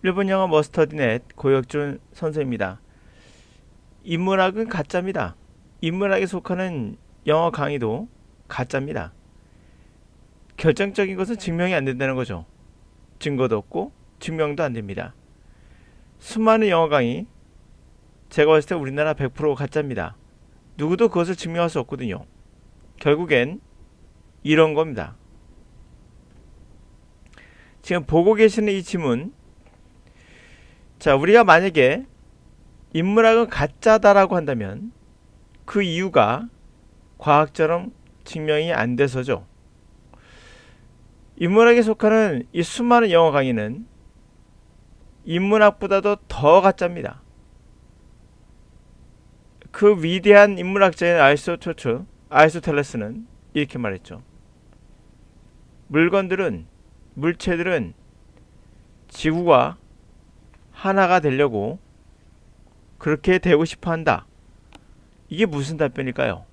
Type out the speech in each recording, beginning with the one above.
일본 영어 머스터디넷 고혁준 선생입니다. 인문학은 가짜입니다. 인문학에 속하는 영어 강의도 가짜입니다. 결정적인 것은 증명이 안 된다는 거죠. 증거도 없고 증명도 안 됩니다. 수많은 영어 강의, 제가 봤을 때 우리나라 100% 가짜입니다. 누구도 그것을 증명할 수 없거든요. 결국엔 이런 겁니다. 지금 보고 계시는 이 지문, 자, 우리가 만약에 인문학은 가짜다라고 한다면 그 이유가 과학처럼 증명이 안 돼서죠. 인문학에 속하는 이 수많은 영어 강의는 인문학보다도 더 가짜입니다. 그 위대한 인문학자인 아리스토텔레스는 이렇게 말했죠. 물체들은 지구가 하나가 되려고 그렇게 되고 싶어 한다. 이게 무슨 답변일까요?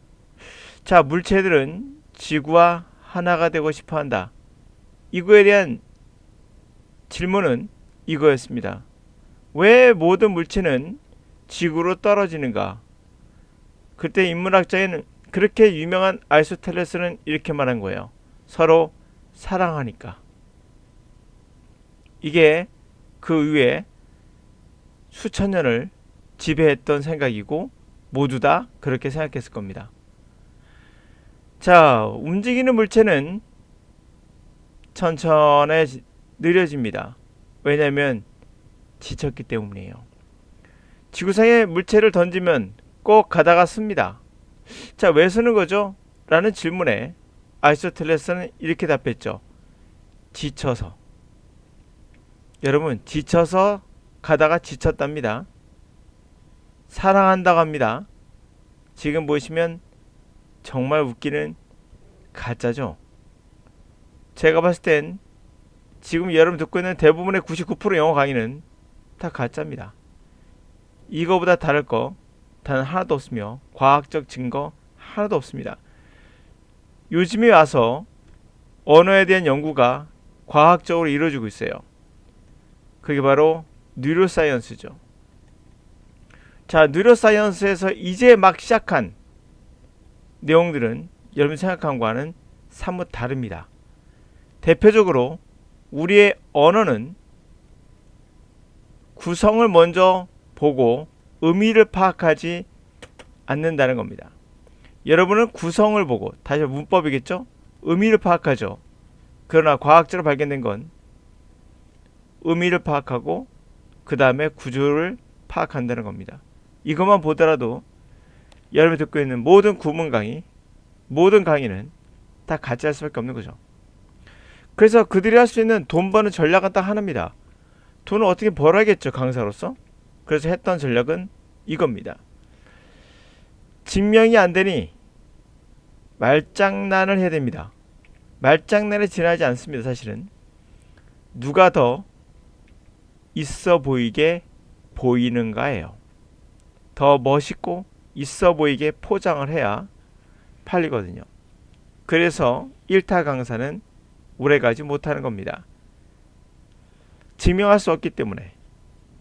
자, 물체들은 지구와 하나가 되고 싶어 한다. 이거에 대한 질문은 이거였습니다. 왜 모든 물체는 지구로 떨어지는가? 그때 인문학자인 그렇게 유명한 아리스토텔레스는 이렇게 말한 거예요. 서로 사랑하니까. 이게 그 위에 수천 년을 지배했던 생각이고 모두 다 그렇게 생각했을 겁니다. 자, 움직이는 물체는 천천히 느려집니다. 왜냐하면 지쳤기 때문이에요. 지구상에 물체를 던지면 꼭 가다가 씁니다. 자, 왜 쓰는 거죠? 라는 질문에 아리스토텔레스는 이렇게 답했죠. 지쳐서. 여러분, 지쳐서 가다가 지쳤답니다. 사랑한다고 합니다. 지금 보시면 정말 웃기는 가짜죠. 제가 봤을 땐 지금 여러분 듣고 있는 대부분의 99% 영어 강의는 다 가짜입니다. 이거보다 다를 거 단 하나도 없으며 과학적 증거 하나도 없습니다. 요즘에 와서 언어에 대한 연구가 과학적으로 이루어지고 있어요. 그게 바로 뉴로사이언스죠. 자, 뉴로사이언스에서 이제 막 시작한 내용들은 여러분 생각한 거와는 사뭇 다릅니다. 대표적으로 우리의 언어는 구성을 먼저 보고 의미를 파악하지 않는다는 겁니다. 여러분은 구성을 보고, 다시 문법이겠죠? 의미를 파악하죠. 그러나 과학적으로 발견된 건 의미를 파악하고 그 다음에 구조를 파악한다는 겁니다. 이것만 보더라도 여러분이 듣고 있는 모든 구문 강의, 모든 강의는 다 가짜일 수밖에 없는 거죠. 그래서 그들이 할 수 있는 돈 버는 전략은 딱 하나입니다. 돈을 어떻게 벌어야겠죠, 강사로서. 그래서 했던 전략은 이겁니다. 증명이 안 되니 말장난을 해야 됩니다. 말장난에 지나지 않습니다, 사실은. 누가 더 있어 보이게 보이는가예요. 더 멋있고 있어 보이게 포장을 해야 팔리거든요. 그래서 1타 강사는 오래가지 못하는 겁니다. 증명할 수 없기 때문에,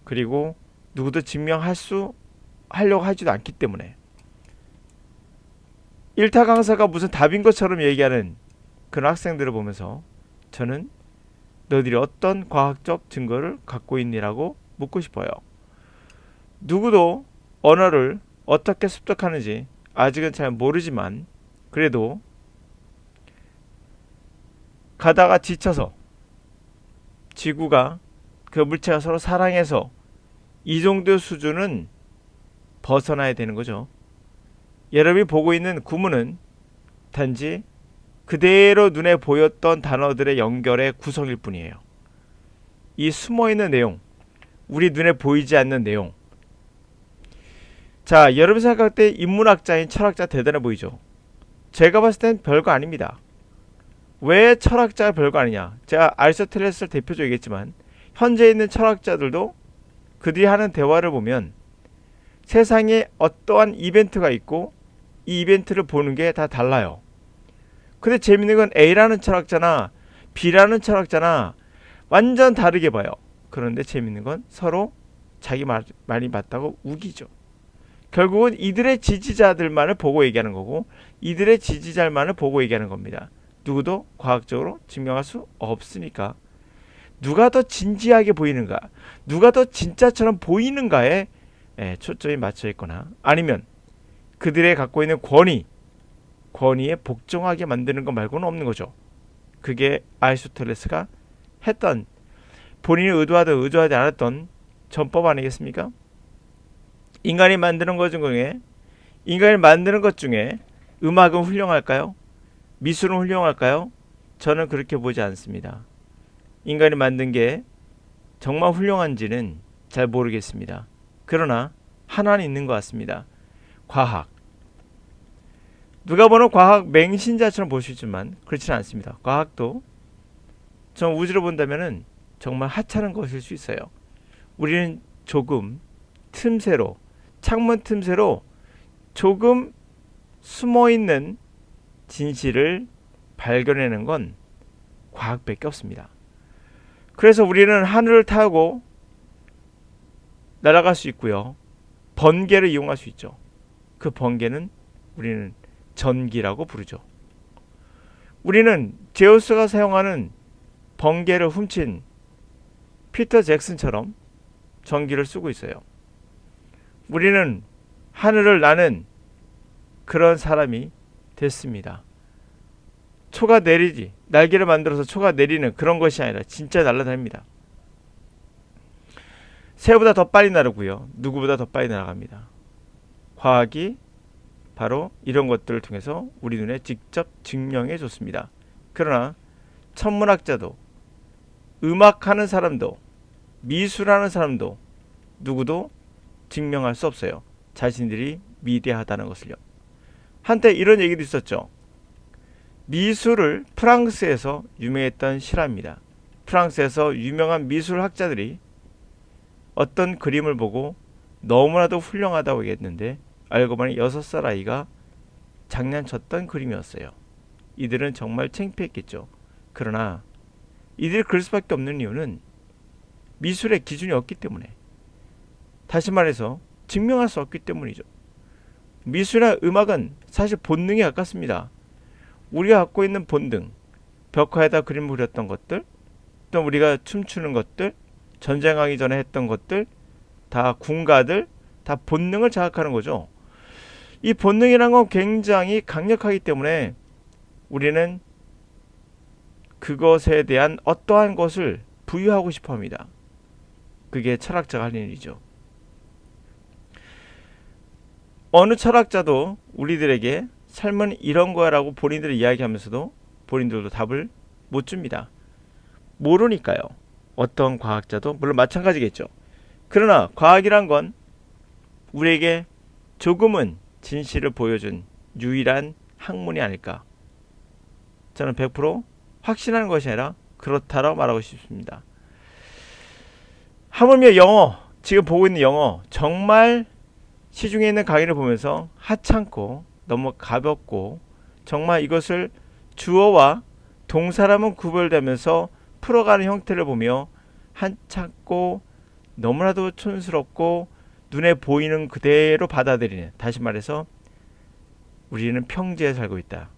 그리고 누구도 하려고 하지도 않기 때문에. 1타 강사가 무슨 답인 것처럼 얘기하는 그런 학생들을 보면서 저는 너희들이 어떤 과학적 증거를 갖고 있니라고 묻고 싶어요. 누구도 언어를 어떻게 습득하는지 아직은 잘 모르지만 그래도 가다가 지쳐서 지구가 그 물체가 서로 사랑해서 이 정도 수준은 벗어나야 되는 거죠. 여러분이 보고 있는 구문은 단지 그대로 눈에 보였던 단어들의 연결의 구성일 뿐이에요. 이 숨어있는 내용, 우리 눈에 보이지 않는 내용. 자, 여러분 생각할 때 인문학자인 철학자 대단해 보이죠? 제가 봤을 땐 별거 아닙니다. 왜 철학자가 별거 아니냐? 제가 아리스토텔레스를 대표적으로 얘기했지만 현재 있는 철학자들도 그들이 하는 대화를 보면 세상에 어떠한 이벤트가 있고 이 이벤트를 보는 게 다 달라요. 근데 재밌는 건 A라는 철학자나 B라는 철학자나 완전 다르게 봐요. 그런데 재밌는 건 서로 자기 말이 맞다고 우기죠. 결국은 이들의 지지자들만을 보고 얘기하는 거고 이들의 지지자만을 보고 얘기하는 겁니다. 누구도 과학적으로 증명할 수 없으니까. 누가 더 진지하게 보이는가, 누가 더 진짜처럼 보이는가에 초점이 맞춰 있거나 아니면 그들의 갖고 있는 권위에 복종하게 만드는 것 말고는 없는 거죠. 그게 아리스토텔레스가 했던, 본인이 의도하든 의도하지 않았던 전법 아니겠습니까? 인간이 만드는 것 중에 음악은 훌륭할까요? 미술은 훌륭할까요? 저는 그렇게 보지 않습니다. 인간이 만든 게 정말 훌륭한지는 잘 모르겠습니다. 그러나 하나는 있는 것 같습니다. 과학. 누가 보는 과학 맹신자처럼 볼 수 있지만 그렇지는 않습니다. 과학도 전 우주를 본다면은 정말 하찮은 것일 수 있어요. 우리는 조금 틈새로, 창문 틈새로 조금 숨어있는 진실을 발견해내는 건 과학밖에 없습니다. 그래서 우리는 하늘을 타고 날아갈 수 있고요. 번개를 이용할 수 있죠. 그 번개는 우리는 전기라고 부르죠. 우리는 제우스가 사용하는 번개를 훔친 피터 잭슨처럼 전기를 쓰고 있어요. 우리는 하늘을 나는 그런 사람이 됐습니다. 초가 내리지, 날개를 만들어서 초가 내리는 그런 것이 아니라 진짜 날아다닙니다. 새보다 더 빨리 나르고요. 누구보다 더 빨리 날아갑니다. 과학이 바로 이런 것들을 통해서 우리 눈에 직접 증명해 줬습니다. 그러나 천문학자도, 음악하는 사람도, 미술하는 사람도 누구도 증명할 수 없어요. 자신들이 위대하다는 것을요. 한때 이런 얘기도 있었죠. 미술을 프랑스에서 유명했던 실화입니다. 프랑스에서 유명한 미술학자들이 어떤 그림을 보고 너무나도 훌륭하다고 얘기했는데 알고 보니 6살 아이가 장난쳤던 그림이었어요. 이들은 정말 창피했겠죠. 그러나 이들이 그럴 수밖에 없는 이유는 미술의 기준이 없기 때문에, 다시 말해서 증명할 수 없기 때문이죠. 미술이나 음악은 사실 본능에 가깝습니다. 우리가 갖고 있는 본능, 벽화에다 그림을 그렸던 것들, 또 우리가 춤추는 것들, 전쟁하기 전에 했던 것들, 다 군가들, 다 본능을 자극하는 거죠. 이 본능이란 건 굉장히 강력하기 때문에 우리는 그것에 대한 어떠한 것을 부여하고 싶어 합니다. 그게 철학자가 하는 일이죠. 어느 철학자도 우리들에게 삶은 이런 거야 라고 본인들이 이야기하면서도 본인들도 답을 못 줍니다. 모르니까요. 어떤 과학자도 물론 마찬가지겠죠. 그러나 과학이란 건 우리에게 조금은 진실을 보여준 유일한 학문이 아닐까. 저는 100% 확신하는 것이 아니라 그렇다라고 말하고 싶습니다. 하물며 영어, 지금 보고 있는 영어, 정말 시중에 있는 강의를 보면서 하찮고 너무 가볍고 정말 이것을 주어와 동사라면 구별되면서 풀어가는 형태를 보며 하찮고 너무나도 촌스럽고 눈에 보이는 그대로 받아들이는, 다시 말해서 우리는 평지에 살고 있다,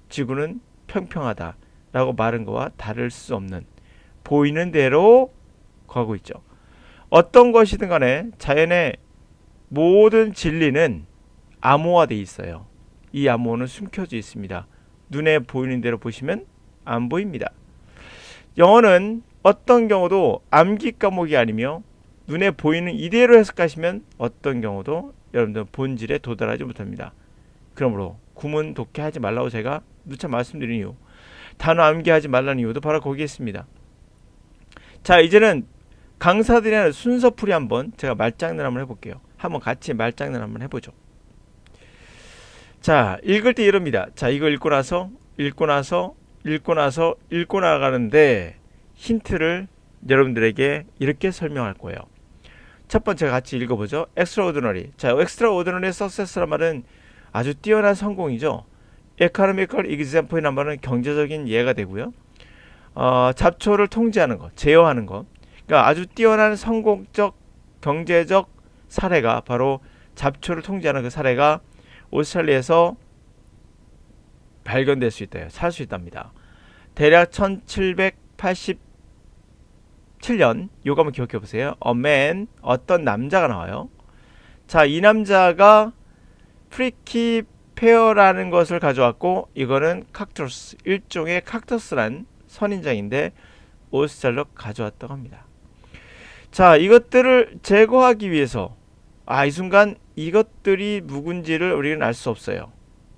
지구는 평평하다 라고 말한 것과 다를 수 없는, 보이는 대로 가고 있죠. 어떤 것이든 간에 자연의 모든 진리는 암호화되어 있어요. 이 암호는 숨겨져 있습니다. 눈에 보이는 대로 보시면 안 보입니다. 영어는 어떤 경우도 암기 과목이 아니며 눈에 보이는 이대로 해석하시면 어떤 경우도 여러분들 본질에 도달하지 못합니다. 그러므로 구문 독해하지 말라고 제가 누차 말씀드린 이유, 단어 암기하지 말라는 이유도 바로 거기에 있습니다. 자, 이제는 강사들이 하는 순서풀이 한번 제가 말장난 한번 해볼게요. 한번 같이 말장난 한번 해보죠. 자, 읽을 때 이럽니다. 자, 이거 읽고 나가는데 힌트를 여러분들에게 이렇게 설명할 거예요. 첫 번째 같이 읽어보죠. extraordinary. 자, extraordinary success란 말은 아주 뛰어난 성공이죠. economical example이란 말은 경제적인 예가 되고요. 잡초를 통제하는 것, 제어하는 것. 그러니까 아주 뛰어난 성공적 경제적 사례가 바로 잡초를 통제하는 그 사례가 오스트랄리아에서 발견될 수 있다. 살 수 있답니다. 대략 1787년 요거 한번 기억해 보세요. 어떤 남자가 나와요. 자, 이 남자가 프리키 페어라는 것을 가져왔고 이거는 칵투스, 일종의 칵투스란 선인장인데 오스트랄리아로 가져왔다고 합니다. 자, 이것들을 제거하기 위해서 이 순간 이것들이 묵은지를 우리는 알 수 없어요.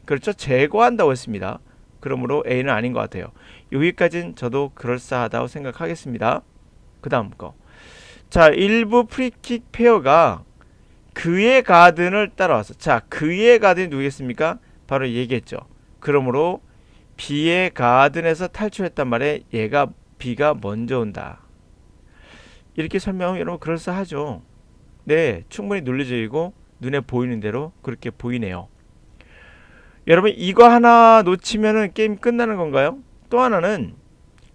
그렇죠? 제거한다고 했습니다. 그러므로 A는 아닌 것 같아요. 여기까지는 저도 그럴싸하다고 생각하겠습니다. 그 다음 거. 자, 일부 프리킥 페어가 그의 가든을 따라왔어. 자, 그의 가든이 누구겠습니까? 바로 얘기했죠. 그러므로 B의 가든에서 탈출했단 말에 얘가 B가 먼저 온다. 이렇게 설명하면 여러분 그럴싸하죠. 네, 충분히 논리적이고 눈에 보이는 대로 그렇게 보이네요. 여러분 이거 하나 놓치면은 게임 끝나는 건가요? 또 하나는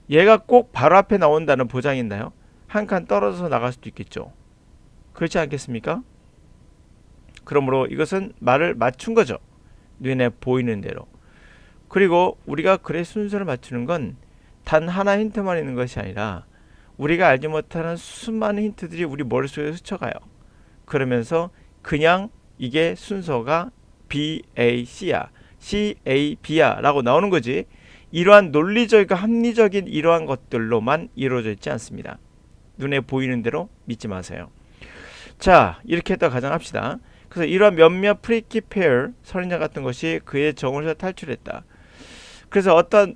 얘가 꼭 바로 앞에 나온다는 보장이 있나요? 한 칸 떨어져서 나갈 수도 있겠죠. 그렇지 않겠습니까? 그러므로 이것은 말을 맞춘 거죠. 눈에 보이는 대로. 그리고 우리가 글의 순서를 맞추는 건 단 하나 힌트만 있는 것이 아니라 우리가 알지 못하는 수많은 힌트들이 우리 머릿속에 스쳐가요. 그러면서 그냥 이게 순서가 B, A, C야, C, A, B야 라고 나오는 거지 이러한 논리적이고 합리적인 이러한 것들로만 이루어져 있지 않습니다. 눈에 보이는 대로 믿지 마세요. 자, 이렇게 했다가 가정합시다. 그래서 이러한 몇몇 프리키 페어 선인장 같은 것이 그의 정원에서 탈출했다. 그래서 어떤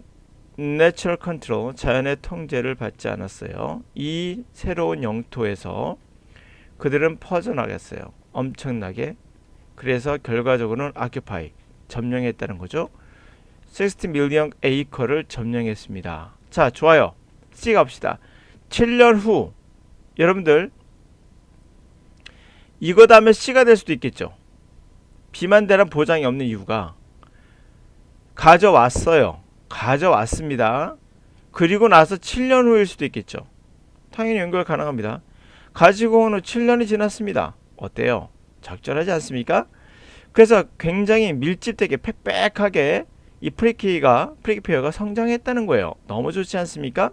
내추럴 컨트롤, 자연의 통제를 받지 않았어요. 이 새로운 영토에서 그들은 퍼져나갔어요. 엄청나게. 그래서 결과적으로는 occupy, 점령했다는 거죠. 60 million acre를 점령했습니다. 자, 좋아요. C 갑시다. 7년 후 여러분들 이거 다음에 C가 될 수도 있겠죠. B만 되란 보장이 없는 이유가 가져왔습니다. 그리고 나서 7년 후일 수도 있겠죠. 당연히 연결 가능합니다. 가지고 온 후 7년이 지났습니다. 어때요? 적절하지 않습니까? 그래서 굉장히 밀집되게 빽빽하게 이 프리키페어가 성장했다는 거예요. 너무 좋지 않습니까?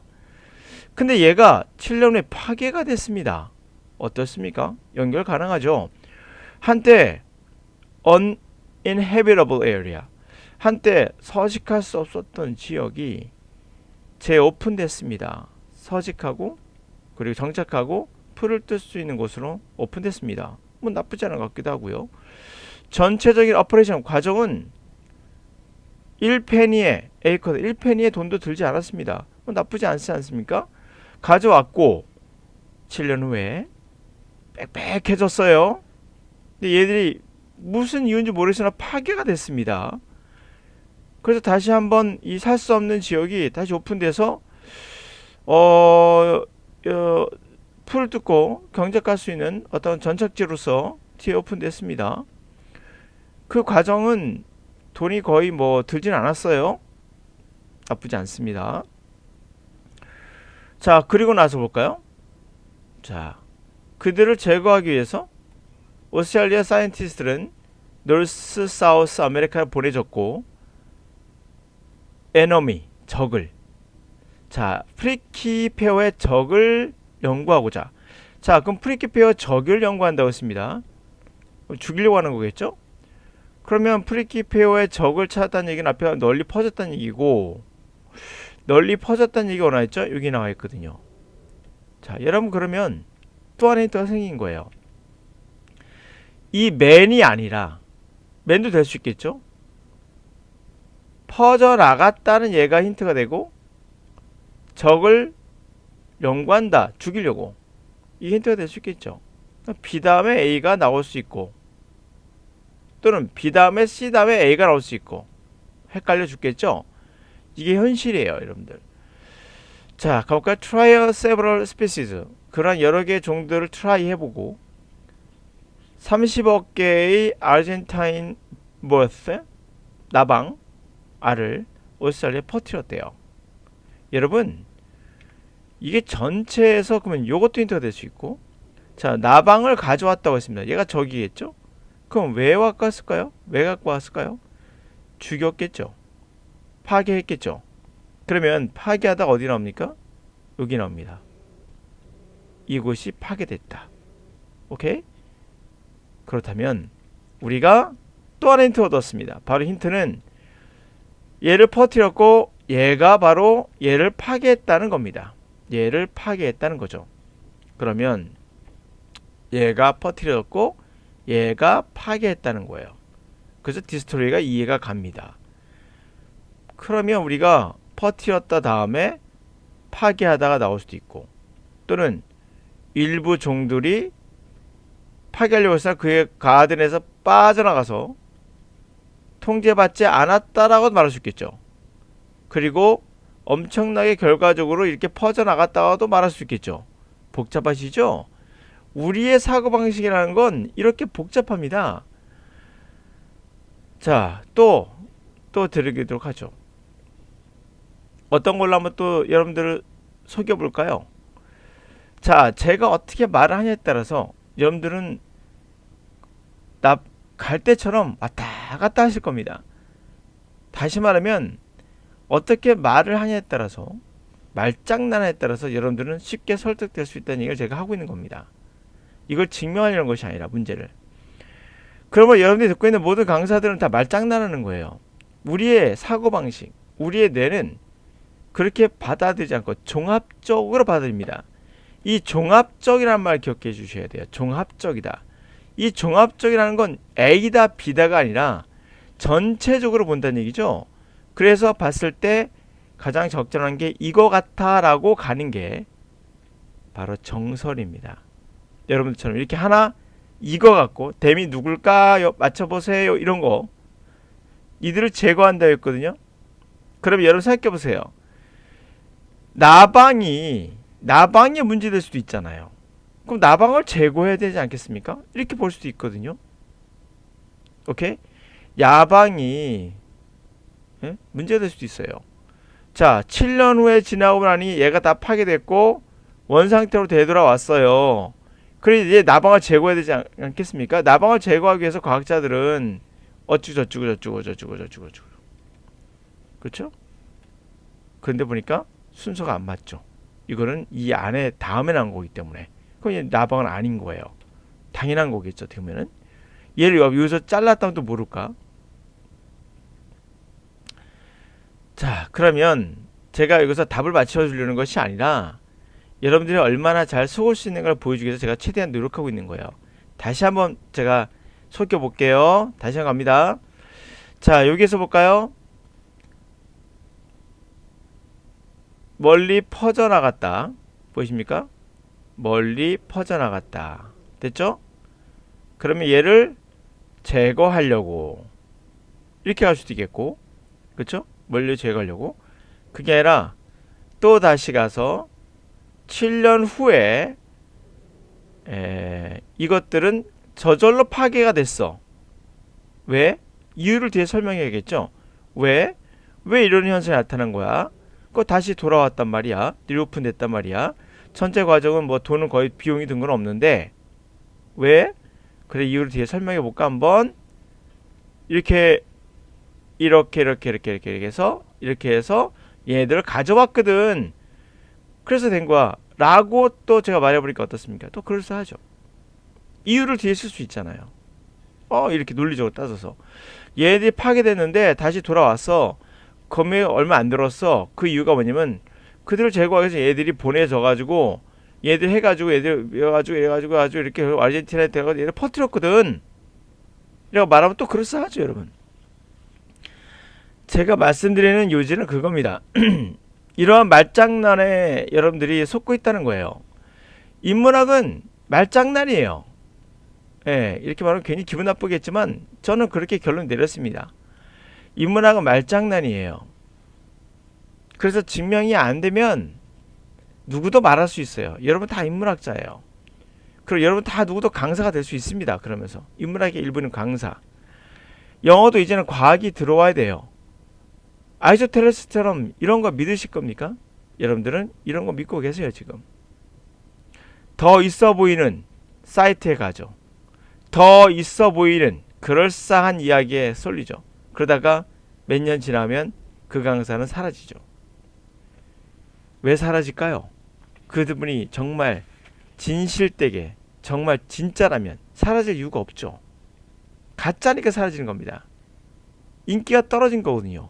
근데 얘가 7년 후에 파괴가 됐습니다. 어떻습니까? 연결 가능하죠. 한때 uninhabitable area, 한때 서식할 수 없었던 지역이 재오픈됐습니다. 서식하고 그리고 정착하고 풀을 뜰 수 있는 곳으로 오픈됐습니다. 뭐 나쁘지 않은 것 같기도 하고요. 전체적인 오퍼레이션 과정은 1페니에 에이커 1페니에 돈도 들지 않았습니다. 뭐 나쁘지 않지 않습니까? 가져왔고 7년 후에 빽빽해졌어요. 근데 얘들이 무슨 이유인지 모르겠으나 파괴가 됐습니다. 그래서 다시 한번 이 살 수 없는 지역이 다시 오픈돼서 풀을 뜯고 경작할 수 있는 어떤 전착지로서 뒤에 오픈됐습니다. 그 과정은 돈이 거의 뭐 들진 않았어요. 나쁘지 않습니다. 자, 그리고 나서 볼까요? 자, 그들을 제거하기 위해서 오스트레일리아 사이언티스트들은 노스 사우스 아메리카를 보내줬고 에너미, 적을, 자, 프리키페어의 적을 연구하고자. 자, 그럼 프리키페어 적을 연구한다고 했습니다. 죽이려고 하는 거겠죠? 그러면 프리키페어의 적을 찾았다는 얘기는 앞에 널리 퍼졌다는 얘기고, 널리 퍼졌다는 얘기가 어디 있죠? 여기 나와 있거든요. 자, 여러분 그러면 또 하나 힌트가 생긴 거예요. 이 맨이 아니라 맨도 될 수 있겠죠? 퍼져나갔다는 얘가 힌트가 되고 적을 연구한다, 죽이려고, 이 힌트가 될 수 있겠죠. B 다음에 A가 나올 수 있고 또는 B 다음에 C 다음에 A가 나올 수 있고 헷갈려 죽겠죠. 이게 현실이에요, 여러분들. 자, 가볼까요? Try several species. 그런 여러 개의 종들을 트라이 해보고 30억 개의 아르헨타인 버스 나방 알을 오스트랄리아에 퍼뜨렸대요. 여러분, 이게 전체에서 그러면 요것도 힌트가 될 수 있고, 자, 나방을 가져왔다고 했습니다. 얘가 저기겠죠? 그럼 왜 갖고 왔을까요? 왜 갖고 왔을까요? 죽였겠죠. 파괴했겠죠. 그러면 파괴하다가 어디 나옵니까? 여기 나옵니다. 이곳이 파괴됐다. 오케이? 그렇다면 우리가 또 하나 힌트 얻었습니다. 바로 힌트는 얘를 퍼뜨렸고 얘가 바로 얘를 파괴했다는 겁니다. 얘를 파괴했다는 거죠. 그러면 얘가 퍼뜨렸고 얘가 파괴했다는 거예요. 그래서 디스토리가 이해가 갑니다. 그러면 우리가 퍼뜨렸다 다음에 파괴하다가 나올 수도 있고, 또는 일부 종들이 파괴하려고 해서 그의 가든에서 빠져나가서 통제받지 않았다라고 말할 수 있겠죠. 그리고 엄청나게 결과적으로 이렇게 퍼져나갔다가도 말할 수 있겠죠. 복잡하시죠? 우리의 사고방식이라는 건 이렇게 복잡합니다. 자, 또 드리도록 하죠. 어떤 걸로 한번 또 여러분들을 속여볼까요? 자, 제가 어떻게 말을 하냐에 따라서 여러분들은 갈대처럼 왔다 갔다 하실 겁니다. 다시 말하면 어떻게 말을 하냐에 따라서, 말장난에 따라서 여러분들은 쉽게 설득될 수 있다는 얘기를 제가 하고 있는 겁니다. 이걸 증명하려는 것이 아니라 문제를. 그러면 여러분들이 듣고 있는 모든 강사들은 다 말장난하는 거예요. 우리의 사고방식, 우리의 뇌는 그렇게 받아들이지 않고 종합적으로 받아들입니다. 이 종합적이라는 말 기억해 주셔야 돼요. 종합적이다. 이 종합적이라는 건 A다 B다가 아니라 전체적으로 본다는 얘기죠. 그래서 봤을 때 가장 적절한 게 이거 같아 라고 가는 게 바로 정설입니다. 여러분들처럼 이렇게 하나 이거 같고 댐이 누굴까요? 맞춰보세요. 이런 거 이들을 제거한다 했거든요. 그러면 여러분 생각해 보세요. 나방이 문제될 수도 있잖아요. 그럼 나방을 제거해야 되지 않겠습니까? 이렇게 볼 수도 있거든요. 오케이? 야방이 문제될 수도 있어요. 자, 7년 후에 지나고 나니 얘가 다 파괴됐고 원상태로 되돌아왔어요. 그래 이제 나방을 제거해야 되지 않겠습니까? 나방을 제거하기 위해서 과학자들은 어쩌고 그렇죠? 그런데 보니까 순서가 안 맞죠. 이거는 이 안에 다음에 나온 거기 때문에 그럼 나방은 아닌 거예요. 당연한 거겠죠. 어떻게 보면은 얘를 여기서 잘랐다면 또 모를까? 자, 그러면 제가 여기서 답을 맞춰주려는 것이 아니라 여러분들이 얼마나 잘 속을 수 있는 걸 보여주기 위해서 제가 최대한 노력하고 있는 거예요. 다시 한번 제가 속여볼게요. 다시 한번 갑니다. 자, 여기에서 볼까요? 멀리 퍼져나갔다. 보이십니까? 멀리 퍼져나갔다. 됐죠? 그러면 얘를 제거하려고 이렇게 할 수도 있겠고, 그렇죠? 멀리 제거하려고. 그게 아니라 또 다시 가서 7년 후에 이것들은 저절로 파괴가 됐어. 왜? 이유를 뒤에 설명해야겠죠. 왜 이런 현상이 나타난 거야? 그거 다시 돌아왔단 말이야. 리오픈 됐단 말이야. 전체 과정은 뭐 돈은 거의 비용이 든 건 없는데 왜? 그래, 이유를 뒤에 설명해 볼까 한번. 이렇게 해서 얘네들을 가져왔거든. 그래서 된 거야 라고 또 제가 말해보니까 어떻습니까? 또 그럴싸하죠. 이유를 뒤에 쓸 수 있잖아요. 이렇게 논리적으로 따져서 얘네들이 파괴됐는데 다시 돌아왔어. 금액이 얼마 안 들었어. 그 이유가 뭐냐면 그들을 제거하기 위해서 얘들이 보내져가지고 얘들 해가지고 이래가지고 아주 이렇게 아르헨티나에 대가지고 얘를 퍼뜨렸거든. 이라고 말하면 또 그럴싸하죠. 여러분, 제가 말씀드리는 요지는 그겁니다. 이러한 말장난에 여러분들이 속고 있다는 거예요. 인문학은 말장난이에요. 예, 이렇게 말하면 괜히 기분 나쁘겠지만 저는 그렇게 결론 내렸습니다. 인문학은 말장난이에요. 그래서 증명이 안 되면 누구도 말할 수 있어요. 여러분 다 인문학자예요. 그리고 여러분 다 누구도 강사가 될 수 있습니다. 그러면서 인문학의 일부는 강사. 영어도 이제는 과학이 들어와야 돼요. 아리스토텔레스처럼 이런 거 믿으실 겁니까? 여러분들은 이런 거 믿고 계세요. 지금 더 있어 보이는 사이트에 가죠. 더 있어 보이는 그럴싸한 이야기에 쏠리죠. 그러다가 몇 년 지나면 그 강사는 사라지죠. 왜 사라질까요? 그분이 정말 진실되게 정말 진짜라면 사라질 이유가 없죠. 가짜니까 사라지는 겁니다. 인기가 떨어진 거거든요.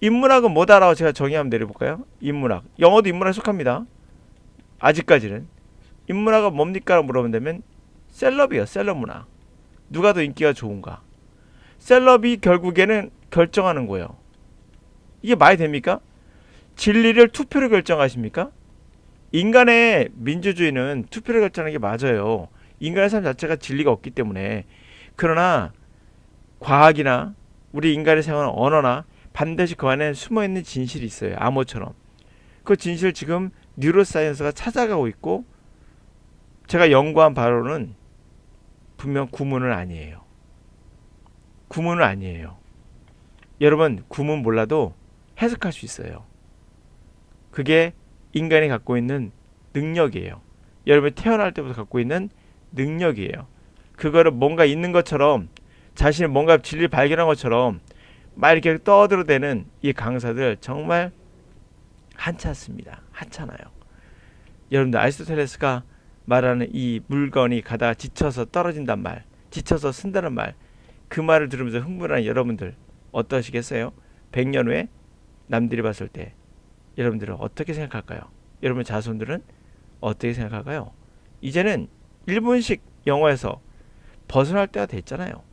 인문학은 뭐다라고 제가 정의 한번 내려볼까요? 인문학, 영어도 인문학에 속합니다. 아직까지는. 인문학은 뭡니까? 라고 물어본다면 셀럽이에요. 셀럽 문화. 누가 더 인기가 좋은가? 셀럽이 결국에는 결정하는 거예요. 이게 말이 됩니까? 진리를 투표로 결정하십니까? 인간의 민주주의는 투표로 결정하는 게 맞아요. 인간의 삶 자체가 진리가 없기 때문에. 그러나 과학이나 우리 인간의 생활은 언어나 반드시 그 안에 숨어있는 진실이 있어요. 암호처럼. 그 진실을 지금 뉴로사이언스가 찾아가고 있고, 제가 연구한 바로는 분명 구문은 아니에요. 구문은 아니에요. 여러분, 구문 몰라도 해석할 수 있어요. 그게 인간이 갖고 있는 능력이에요. 여러분이 태어날 때부터 갖고 있는 능력이에요. 그거를 뭔가 있는 것처럼, 자신이 뭔가 진리를 발견한 것처럼 막 이렇게 떠들어대는 이 강사들 정말 한찮습니다. 한찮아요. 여러분들, 아리스토텔레스가 말하는 이 물건이 가다가 지쳐서 떨어진단 말, 지쳐서 쓴다는 말, 그 말을 들으면서 흥분하는 여러분들 어떠시겠어요? 100년 후에 남들이 봤을 때 여러분들은 어떻게 생각할까요? 여러분 자손들은 어떻게 생각할까요? 이제는 일본식 영화에서 벗어날 때가 됐잖아요.